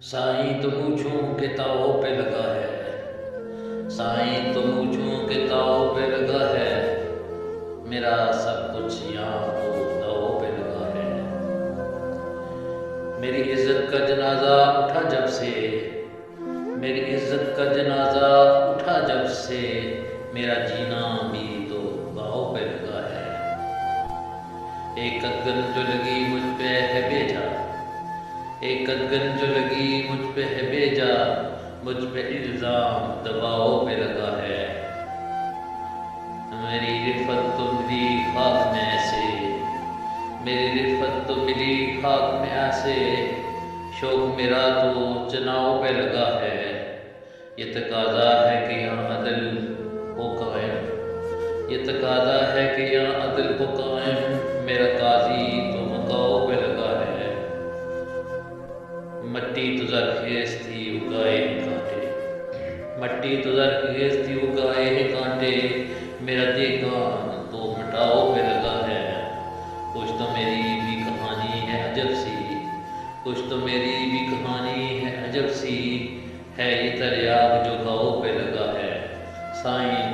سائیں تو پوچھوں کہ تاؤ پہ لگا ہے، سائیں تو پوچھوں کہ تاؤ پہ لگا ہے، میرا سب کچھ یہاں تو داؤ پہ لگا ہے۔ میری عزت کا جنازہ اٹھا جب سے، میری عزت کا جنازہ اٹھا جب سے، میرا جینا بھی تو داؤ پہ لگا ہے۔ ایک قدغن جو لگی مجھ پہ ہے بھیجا، ایک قدغن جو لگی مجھ پہ ہے بھیجا، مجھ پہ الزام دباؤ پہ لگا ہے۔ میری رفت تو ملی خاک میں ایسے، میری رفت تو ملی خاک میں ایسے، شوق میرا تو چناؤ پہ لگا ہے۔ یہ تقاضا ہے کہ یہاں عدل ہو قائم، یہ تقاضا ہے کہ یہاں عدل ہو قائم، میرا قاضی تو مکاؤ پہ لگا ہے۔ مٹی تو زرخیز تھی اگائے ہیں کانٹے، مٹی تو زرخیز تھی اگائے ہیں کانٹے، میرا دیگان تو مٹاؤ پہ لگا ہے۔ کچھ تو میری بھی کہانی ہے عجب سی، کچھ تو میری بھی کہانی ہے عجب سی، ہے یہ تریاق جو گاؤں پہ لگا ہے۔ سائیں